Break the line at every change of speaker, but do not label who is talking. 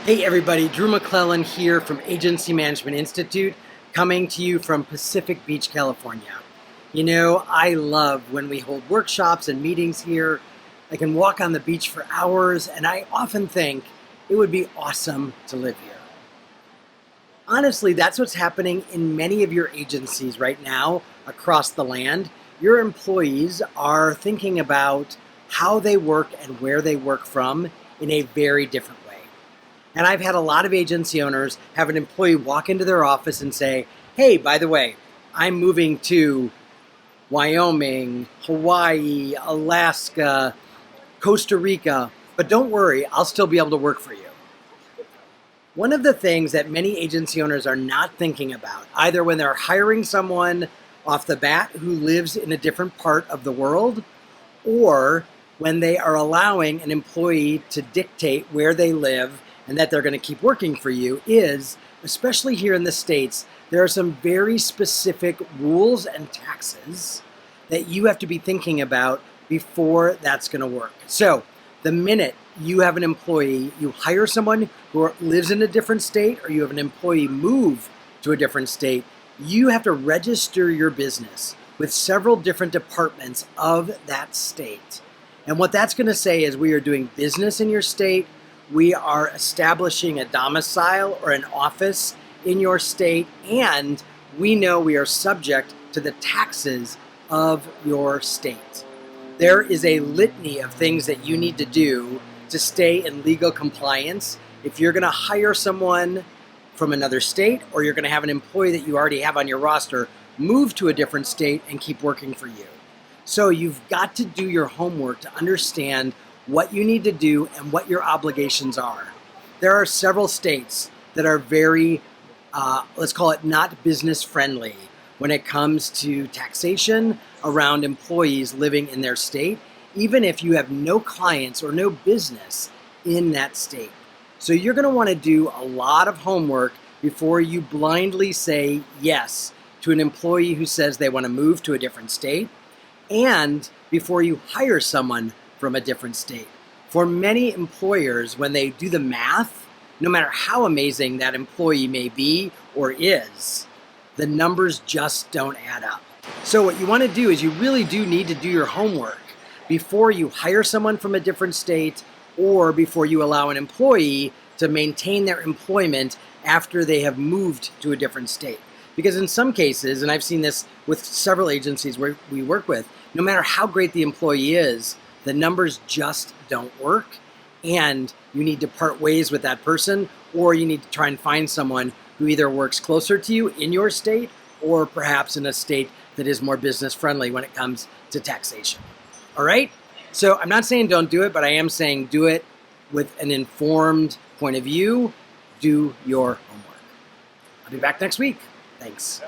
Hey everybody, Drew McLellan here from Agency Management Institute, coming to you from Pacific Beach, California. You know, I love when we hold workshops and meetings here. I can walk on the beach for hours, and I often think it would be awesome to live here. Honestly, that's what's happening in many of your agencies right now across the land. Your employees are thinking about how they work and where they work from in a very different way. And I've had a lot of agency owners have an employee walk into their office and say, hey, by the way, I'm moving to Wyoming, Hawaii, Alaska, Costa Rica, but don't worry, I'll still be able to work for you. One of the things that many agency owners are not thinking about, either when they're hiring someone off the bat who lives in a different part of the world, or when they are allowing an employee to dictate where they live and that they're going to keep working for you, is, especially here in the States, there are some very specific rules and taxes that you have to be thinking about before that's going to work. So the minute you have an employee, you hire someone who lives in a different state, or you have an employee move to a different state, you have to register your business with several different departments of that state. And what that's going to say is we are doing business in your state, we are establishing a domicile or an office in your state, and we know we are subject to the taxes of your state. There is a litany of things that you need to do to stay in legal compliance if you're going to hire someone from another state, or you're going to have an employee that you already have on your roster move to a different state and keep working for you. So you've got to do your homework to understand what you need to do and what your obligations are. There are several states that are very, let's call it not business friendly when it comes to taxation around employees living in their state, even if you have no clients or no business in that state. So you're going to want to do a lot of homework before you blindly say yes to an employee who says they want to move to a different state, and before you hire someone from a different state. For many employers, when they do the math, no matter how amazing that employee may be or is, the numbers just don't add up. So what you want to do is you really do need to do your homework before you hire someone from a different state, or before you allow an employee to maintain their employment after they have moved to a different state. Because in some cases, and I've seen this with several agencies where we work with, no matter how great the employee is, the numbers just don't work, and you need to part ways with that person, or you need to try and find someone who either works closer to you in your state, or perhaps in a state that is more business friendly when it comes to taxation. All right? So I'm not saying don't do it, but I am saying do it with an informed point of view. Do your homework. I'll be back next week. Thanks.